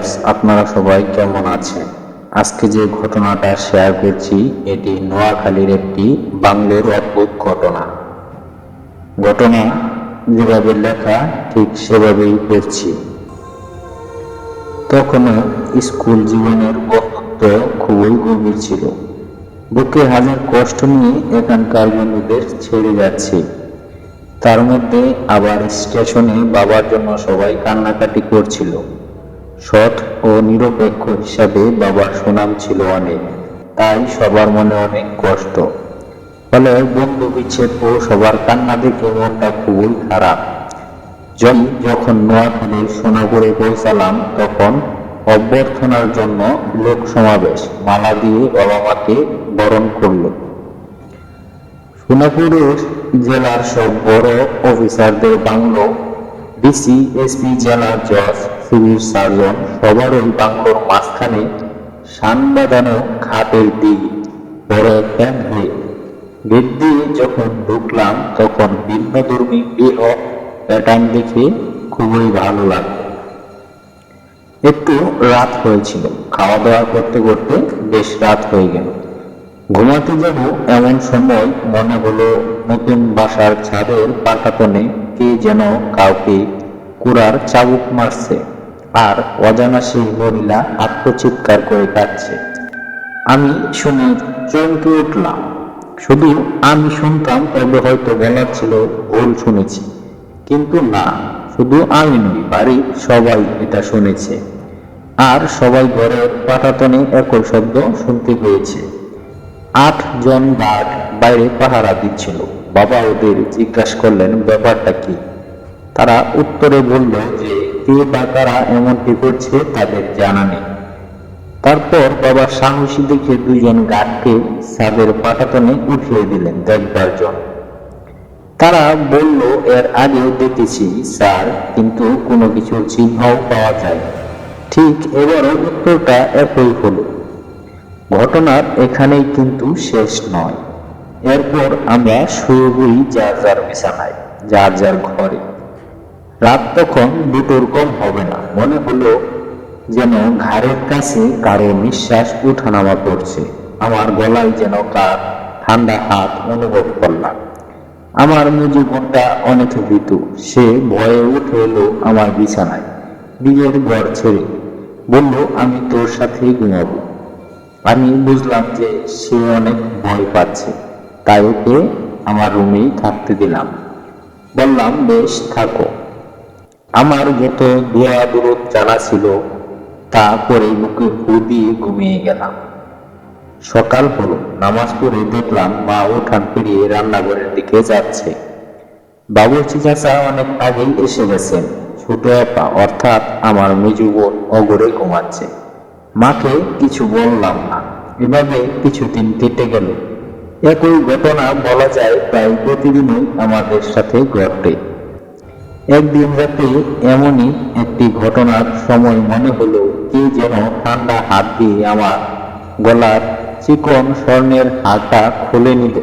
Viewers, আপনারা সবাই কেমন আছেন? আজকে যে ঘটনাটা শেয়ার করছি এটি নোয়াখালীর একটি বাংলার অদ্ভুত ঘটনা। ঘটনা যেভাবে লেখা ঠিক সেভাবেই পড়ছি। তখনও স্কুল জীবনের বন্ধুত্ব খুবই গভীর ছিল। বুকে হাজার কষ্ট নিয়ে এখানকার বন্ধুদের ছেড়ে যাচ্ছি। তার মধ্যে আবার স্টেশনে বাবার জন্য সবাই কান্নাকাটি করছিল। সৎ ও নিরপেক্ষ হিসাবে বাবার সুনাম ছিল অনেক, তাই সবার মনে অনেক কষ্ট। ফলে বন্ধু বিচ্ছেদ ও সবার কান্না দেখে মনটা খুবই খারাপ। যখন নোয়াখালীর সোনাপুরে পৌঁছালাম তখন অভ্যর্থনার জন্য লোক সমাবেশ, মালা দিয়ে বাবা মাকে বরণ করল। সোনাপুরের জেলার সব বড় অফিসারদের বাংলো, ডিসি, এসপি, জেলার জজ, সিভিল সার্জন সবার ওই বাংলোর মাঝখানে শান বাঁধানো খাটের দিক বড় একটা গেট দিয়ে যখন ঢুকলাম তখন ভিন্নধর্মী গৃহ প্যাটার্ন দেখে খুবই ভালো লাগলো। একটু রাত হয়েছিল, খাওয়া দাওয়া করতে করতে বেশ রাত হয়ে গেল। ঘুমাতে যাব এমন সময় মনে হলো নতুন বাসার ছাদের পাটাতনে কে যেন কাউকে কুড়ার চাবুক মারছে, আর অজানা সেই মহিলা আত্মচিৎকার করে কাঁদছে। আমি শুনে চমকে উঠলাম। শুধু আমি শুনতাম, তবে হয়তো বলার ছিল ভুল শুনেছি। কিন্তু না, শুধু আমি নই, বাড়ির সবাই এটা শুনেছে। আর সবাই ঘরের পাটাতনে একই শব্দ শুনতে পেয়েছে। 8 জন গার্ড বাইরে পাহারা দিচ্ছিল। বাবা ওদের জিজ্ঞাসা করলেন ব্যাপারটা কি। তারা উত্তরে বলল যে কে বা কারা এমনটি করছে তাদের জানা নেই। তারপর বাবা সাহসী দেখে 2 জন গার্ডকে ছাদের পাটাতনে উঠিয়ে দিলেন দেখবার জন্য। তারা বলল এর আগেও দেখেছি স্যার, কিন্তু কোনো কিছুর চিহ্নও পাওয়া যায়। ঠিক এবারও উত্তরটা একই হলো। ঘটনার এখানেই কিন্তু শেষ নয়। এরপর আমরা শুয়ে পড়ি যার যার বিছানায়, যার যার ঘরে। রাত তখন 2টোর কম হবে না। মনে হলো যেন ঘাড়ের কাছে কারো নিঃশ্বাস উঠানামা করছে। আমার গলায় যেন কার ঠান্ডা হাত অনুভব করলাম। আমার মেজো বোনটা অনেক ভীতু। সে ভয়ে উঠে এলো আমার বিছানায়, নিজের ঘর ছেড়ে। বলল আমি তোর সাথেই ঘুমাবো। আমি বুঝলাম যে সে অনেক ভয় পাচ্ছে, তাই ওকে আমার রুমেই থাকতে দিলাম। বললাম বেশ, থাকো। আমার যত দোয়া দরুদ জানা ছিল তা করে বুকে ফু দিয়ে ঘুমিয়ে গেলাম। সকাল হলো, নামাজ পড়ে দেখলাম মা উঠান পেরিয়ে রান্নাঘরের দিকে যাচ্ছে। বাবুর্চি চাচা অনেক আগেই এসে গেছেন। ছোট আপা অর্থাৎ আমার মেজো বোন অগরে ঘুমাচ্ছে। মাকে কিছু বললাম না। এভাবে কিছুদিন কেটে গেল। একই ঘটনা বলা যায় প্রায় প্রতিদিনই আমাদের সাথে ঘটে। একদিন রাতে এমনই একটি ঘটনার সময় মনে হলো কে যেন ঠান্ডা হাত দিয়ে আমার গলার চিকন স্বর্ণের হারটা খুলে নিল।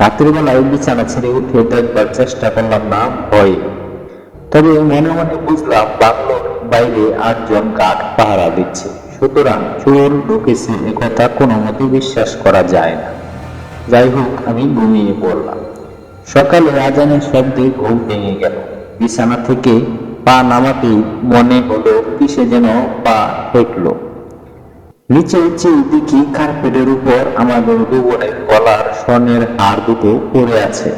রাতের বেলায় বিছানা ছেড়ে উঠে দেখবার চেষ্টা করলাম না ভয়ে। তবে মনে মনে বুঝলাম বাংলোর বাইরে 8 জন গার্ড পাহারা দিচ্ছে। সুতরাং চোর ঢুকেছে একথা কোনো মতে বিশ্বাস করা যায় না। যাই হোক, আমি ঘুমিয়ে পড়লাম। সকালে আজানের শব্দে ঘুম ভেঙে গেল। বিছানা থেকে পা নামাতেই মনে হলো কিসে যেন পা ঠেকলো। নিচে চেয়ে দেখি কার্পেটের উপর আমাদের দুবোনের গলার স্বর্ণের হার দুটো পড়ে আছে।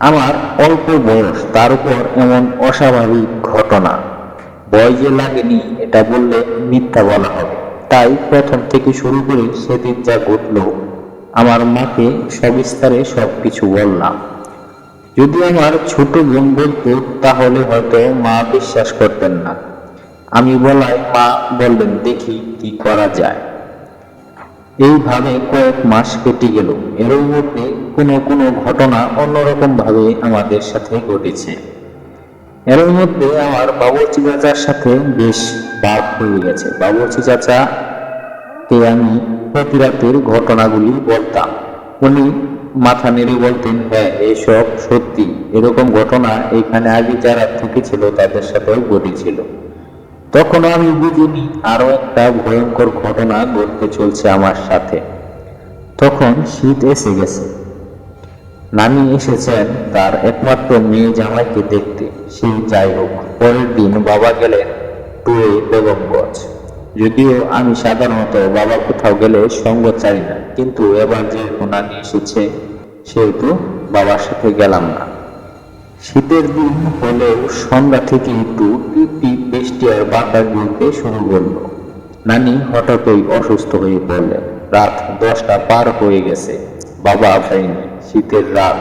আমার অল্প বয়স, তার উপর এমন অস্বাভাবিক ঘটনা। ভয় যে লাগেনি এটা বললে মিথ্যা বলা হবে। তাই প্রথম থেকে শুরু করে সেদিন যা ঘটল আমার মাকে সবিস্তারে সবকিছু বললাম। যদি আমার ছোট বোন বলতো তাহলে হয়তো মা বিশ্বাস করতেন না। আমি বলায় মা বললেন দেখি কি করা যায়। এইভাবে কয়েক মাস কেটে গেল। এর মধ্যে কোনো কোনো ঘটনা অন্যরকম ভাবে আমাদের সাথে ঘটেছে। এর মধ্যে আমার বাবুর্চি চাচার সাথে বেশ বাদ হয়ে গেছে। বাবুর্চি চাচাকে আমি প্রতি রাতের ঘটনাগুলি বলতাম। উনি মাথা নেড়ে বলতেন হ্যাঁ এসব সত্যি, এরকম ঘটনা এখানে আগে যারা থেকেছিল তাদের সাথেও ঘটেছিল। তখনও আমি বুঝিনি আরো একটা ভয়ঙ্কর ঘটনা ঘটতে চলছে আমার সাথে। তখন শীত এসে গেছে। নানি এসেছেন তার একমাত্র মেয়ে জামাইকে দেখতে। সে যাই হোক, পরের দিন বাবা গেলেন ট্যুরে বেগমগঞ্জ। যদিও আমি সাধারণত বাবা কোথাও গেলে সঙ্গ চাই না, কিন্তু এবার যেহেতু নানি এসেছে সেহেতু বাবার সাথে গেলাম না। শীতের দিন হলেও সন্ধ্যা থেকে একটু টিপ বৃষ্টি আর বাতাস বইতে শুরু করলো। নানি হঠাৎই অসুস্থ হয়ে পড়লেন। রাত 10টা পার হয়ে গেছে, বাবা আসেনি। শীতের রাত,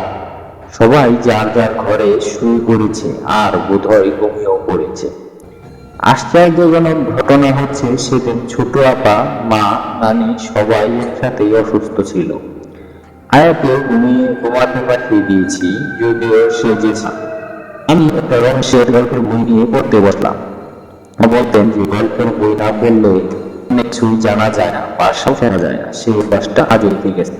সবাই যার যার ঘরে শুয়ে পড়েছে, আর বোধহয় ঘুমিয়েও পড়েছে। আশ্চর্যজনক ঘটনা হচ্ছে, সেদিন ছোট আপা, মা, নানি সবাই একসাথেই অসুস্থ ছিল। আয়াকে ঘুমাতে পাঠিয়ে দিয়েছি, যদিও সে জেছে। আমি একটা রহস্যের গল্পের বই নিয়ে পড়তে বসলাম। বলতেন যে গল্পের বই না পড়লে অনেক কিছুই জানা যায় না, বাসাও ফেরা যায় না। সেই অভ্যাসটা আজও রেখে গেছে।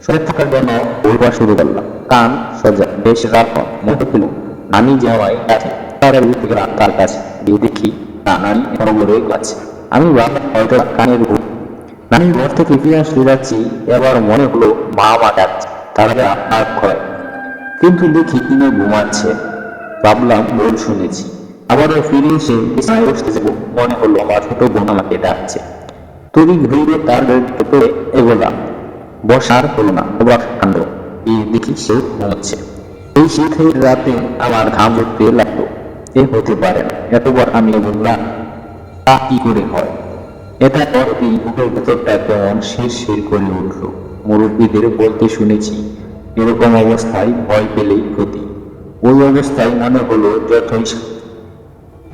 সরে থাকার জন্য বইবা শুরু করলাম। কান সোজা, বেশ রাত মনে হলো নানি যাওয়াই আছে। তার কাছে গিয়ে দেখি না, নানি এখনো বলে গেছে। আমি ভাবলাম হয়তো কানের ভুল। নানির ঘর থেকে ফিরে আসতে যাচ্ছি, এবার মনে হলো মা ডাকছে। তারা আর হয়, কিন্তু দেখি তিনি ঘুমাচ্ছে। ভাবলাম ভুল শুনেছি। আবারও ফিরে এসে বিছানায় বসতে যাবো, মনে হলো আমার ছোট বোন আমাকে ডাকছে। তরি ঘুরে তার পেয়ে এগোলাম। বসার হলো না, অবাক কাণ্ড, গিয়ে দেখি সে ঘুমাচ্ছে। এই শীতের রাতে আমার ঘাম ধরতে লাগলো। এ হতে পারে না। এতবার আমি বললাম, তা কি করে হয়? এটা পরই বুকের ভেতরটা কেমন শিরশির করে উঠল। মুরব্বীদের বলতে শুনেছি, এরকম অবস্থায় ভয় পেলেই ক্ষতি। ওই অবস্থায় মনে হলো যতই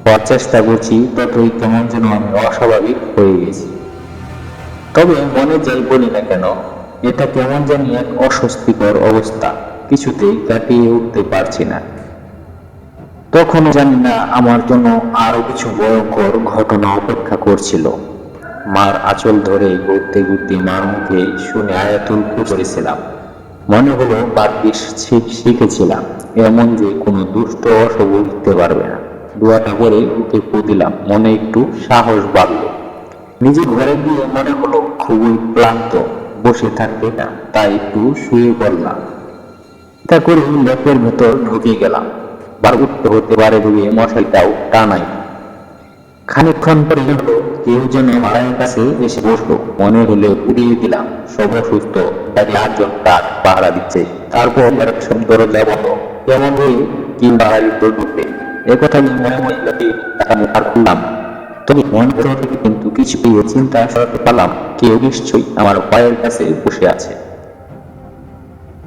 হওয়ার চেষ্টা করছি, ততই কেমন যেন আমি অস্বাভাবিক হয়ে গেছি। তবে মনে যাই বলি না কেন, এটা কেমন জানি এক অস্বস্তিকর অবস্থা, কিছুতেই কাটিয়ে উঠতে পারছি না। তখনও জানি না আমার জন্য আরো কিছু ভয়ঙ্কর ঘটনা অপেক্ষা করছিল। মার আঁচল ধরে ঘুরতে ঘুরতে মার মুখে শুনে আয়াতুল কুরসি করেছিলাম। মনে হলো বাদবিশ শিখেছিলাম, এমন যে কোনো দুষ্ট অশুভ উঠতে পারবে না। দোয়াটা করে বুকে ফু দিলাম, মনে একটু সাহস বাড়ল। নিজের ঘরে গিয়ে মনে হলো খুবই ক্লান্ত, বসে থাকতে না, তাই একটু শুয়ে পড়লাম। তা করে লেপের ভেতর ঢুকে গেলাম। বার উঠতে হতে পারে ধুয়ে মশাইটাও টানাই। খানিকক্ষণ পরে হলো কেউ যেন মায়ের কাছে এসে বসলো। মনে হলে উড়িয়ে দিলাম, সব অসুস্থ, তাকে 8জন কাঠ পাহারা দিচ্ছে। তারপর সব দরজা বন্ধ, কেমন হয়ে কি বাড়ির তো ঢুকবে। একথা নিয়ে মনে মনে লাগে আর খুললাম। তবে মন থেকে কিন্তু কিছু চিন্তা সরাতে পারলাম, কেউ নিশ্চয়ই আমার পায়ের কাছে বসে আছে।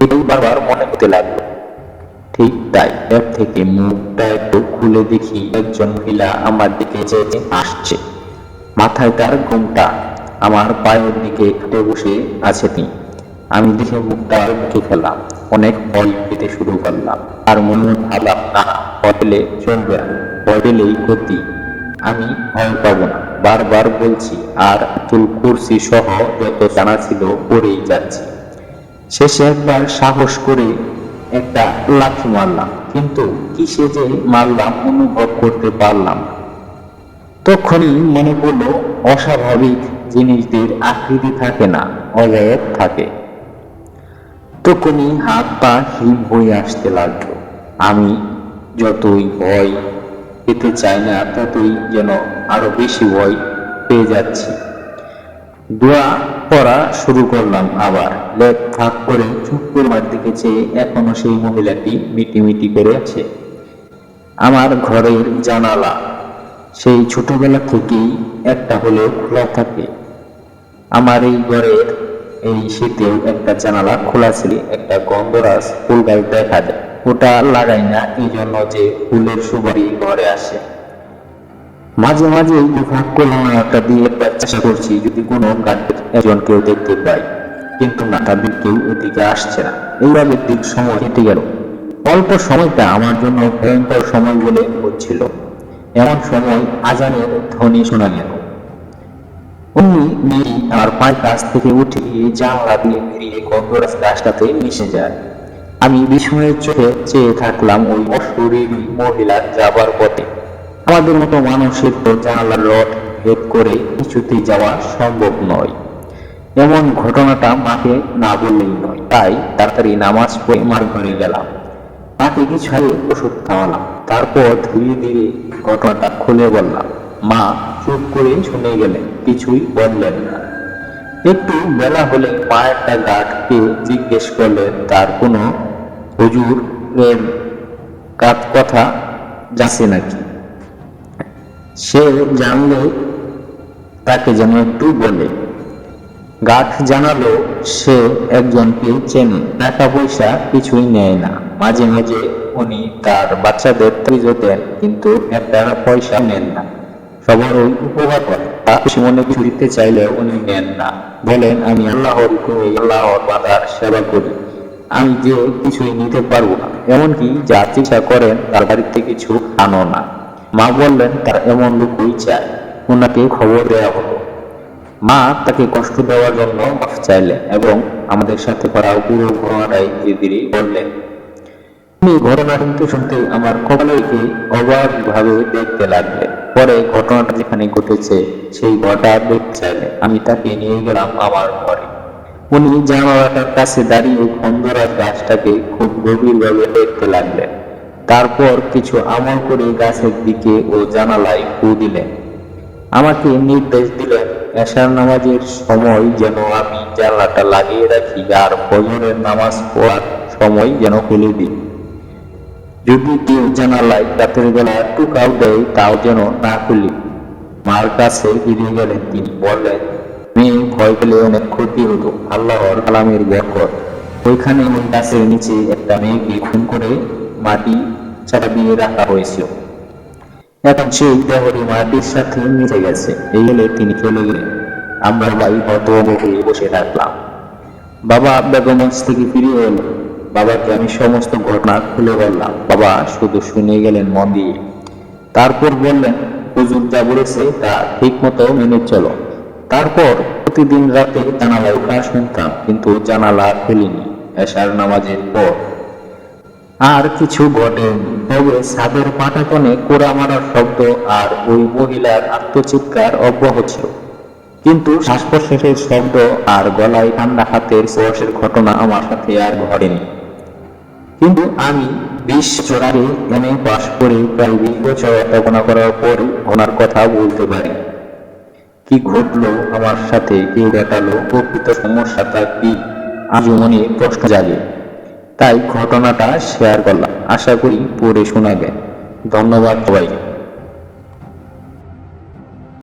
এটাই বারবার মনে হতে লাগলো। ঠিক তাই, ল্যাব থেকে মুখটা একটু খুলে দেখি একজন মহিলা আমার দিকে চেয়ে আসছে। মাথায় তার ঘোমটা, আমার পায়ের দিকে খাটে বসে আছে তিনি। আমি দেখে মুখটা মুখে ফেলাম, অনেক ভয় পেতে শুরু করলাম। আর মনে ভাবলাম, না, ভয় পেলে চলবে না, ভয় পেলেই ক্ষতি। আমি ভয় পাবো না, বারবার বলছি, আর আয়াতুল কুরসি সহ যত জানা ছিল পড়েই যাচ্ছি। শেষে একবার সাহস করে একটা লাথি মারলাম, কিন্তু কিসে যে মারলাম অনুভব করতে পারলাম। তখনই মনে পড়লো, অস্বাভাবিক জিনিসদের আকৃতি থাকে না, অজায়ব থাকে। তখনই হাত পা হিম হয়ে আসতে লাগলো। আমি যতই ভয় পেতে চাই না, ততই যেন আরো বেশি ভয় পেয়ে যাচ্ছি। দোয়া পড়া শুরু করলাম আবার। লেপ ফাঁক করে চুপ করে আমার দিকে চেয়ে এখনো সেই মহিলাটি মিটিমিটি করে আছে। আমার ঘরের জানালা সেই ছোটবেলা থেকেই একটা হলেও খোলা থাকে। আমার এই ঘরের এই শীতেও একটা জানালা খোলা ছিল। একটা গন্ধরাজ ফুল গাছ দেখা যায়, ওটা লাগাই না, এই জন্য যে ফুলের সুবারি ঘরে আসে। মাঝে মাঝে ফাঁক করলাম একটা দিয়ে চেষ্টা করছি যদি কোনো গাছের একজন কেউ দেখতে পাই, কিন্তু না, তাদের কেউ ওদিকে আসছে না। এইভাবে দিন সময় কেটে গেল। অল্প সময়টা আমার জন্য ভয়ঙ্কর সময় বলে হচ্ছিল। এমন সময় আজানের ধ্বনি শোনা গেল। অমনি মেয়েটি আমার পায়ের কাছ থেকে উঠে গিয়ে জানলা দিয়ে বেরিয়ে গন্ধরাজ গাছটাতে মিশে যায়। আমি বিস্ময়ের চোখে চেয়ে থাকলাম ওই অশরীরী মহিলার যাবার পথে। আমাদের মতো মানুষের তো জানালার রড ভেদ করে কিছুতেই যাওয়া সম্ভব নয়। এমন ঘটনাটা মাকে না বললেই নয়, তাই তাড়াতাড়ি নামাজ পড়ে মার ঘরে গেলাম। মাকে কিছু আগে ওষুধ খাওয়ালাম, তারপর ধীরে ধীরে ঘটনাটা খুলে বললাম। মা চুপ করে শুনে গেলেন, কিছুই বললেন না। একটু বেলা হলে মা একটা গার্ডকে জিজ্ঞেস করলেন তার কোনো হুজুরের কথা জানছে নাকি, সে জানলে তাকে যেন একটু বলে। গার্ড জানালো সে একজনকে চেনে, টাকা পয়সা কিছুই নেয় না, মাঝে মাঝে উনি তার বাচ্চাদের তাবিজও দেন, কিন্তু একটা পয়সা নেন না, সবার ওই উপকার করে। খুশি মনে কিছু দিতে চাইলে উনি নেন না, বলেন আমি আল্লাহর হুকুমে আল্লাহর বান্দার সেবা করি, আমি যে কিছুই নিতে পারবো না, এমনকি যা চিকিৎসা করেন তার বাড়িতে কিছু আনো না। মা বললেন তার এমন লোকই চায়, ওনাকে খবর দেওয়া হলো। মা তাকে কষ্ট দেওয়ার জন্য মাফ চাইলেন এবং আমাদের সাথে করা পুরো ঘটনাটাই ধীরে ধীরে বললেন। আমি ঘটনা শুনতে শুনতে আমার কপালকে অবাক ভাবে দেখতে লাগলেন। পরে ঘটনাটা যেখানে ঘটেছে সেই ঘটনা দেখতে চাইলেন। আমি তাকে নিয়ে গেলাম আমার ঘরে। উনি জানালাটার কাছে দাঁড়িয়ে গন্ধরাজ গাছটাকে খুব গভীরভাবে দেখতে লাগলেন। তারপর কিছু আমল করে গাছের দিকে ও জানালায় ফু দিলেন। আমাকে নির্দেশ দিলেন এশার নামাজের সময় যেন আমি জানলাটা লাগিয়ে রাখি আর ফজরের নামাজ পড়ার সময় যেন খুলে দিই। যদি কেউ জানালায় রাতের বেলা টুকাও দেয় তাও যেন না খুলি। মার কাছে ফিরে গেলেন তিনি, বললেন মেয়ে ভয় পেলে অনেক ক্ষতি হতো, আল্লাহর কালামের বরকত। ওইখানে ওই গাছের নিচে একটা মেয়েকে খুন করে মাটি চাপা দিয়ে রাখা হয়েছিল, এখন সেই দেহটি মাটির সাথে মিশে গেছে। এই বলে তিনি চলে গেলেন। আমরা ভাই হতভম্ব হয়ে বসে থাকলাম। বাবা বেগমগঞ্জ থেকে ফিরে এলো। বাবাকে আমি সমস্ত ঘটনা খুলে বললাম। বাবা শুধু শুনে গেলেন মন দিয়ে, তারপর বললেন হুজুর যা বলেছে তা ঠিক মতো মেনে চলো। তারপর প্রতিদিন রাতে জানালায় ওঠা শুনতাম, কিন্তু জানালা খুলিনি এশার নামাজের পর। আর কিছু ঘটেনি, তবে ছাদের পাটাতনে কোড়া মারার শব্দ আর ওই মহিলার আত্মচিৎকার অব্যাহত ছিল, কিন্তু শ্বাস প্রশ্বাসের শব্দ আর গলায় ঠান্ডা হাতের স্পর্শের ঘটনা আমার সাথে আর ঘটেনি। কিন্তু আমি 20 বছর আগে এমএ পাশ করে প্রায় 20 বছর অধ্যাপনা করার পর ওনার কথা বলতে পারি। কি ঘটলো আমার সাথে, কে ঘটালো, প্রকৃত সমস্যাটা কি, আজও মনে প্রশ্ন জাগে। তাই ঘটনাটা শেয়ার করলাম, আশা করি পড়ে শোনাবেন। ধন্যবাদ সবাইকে।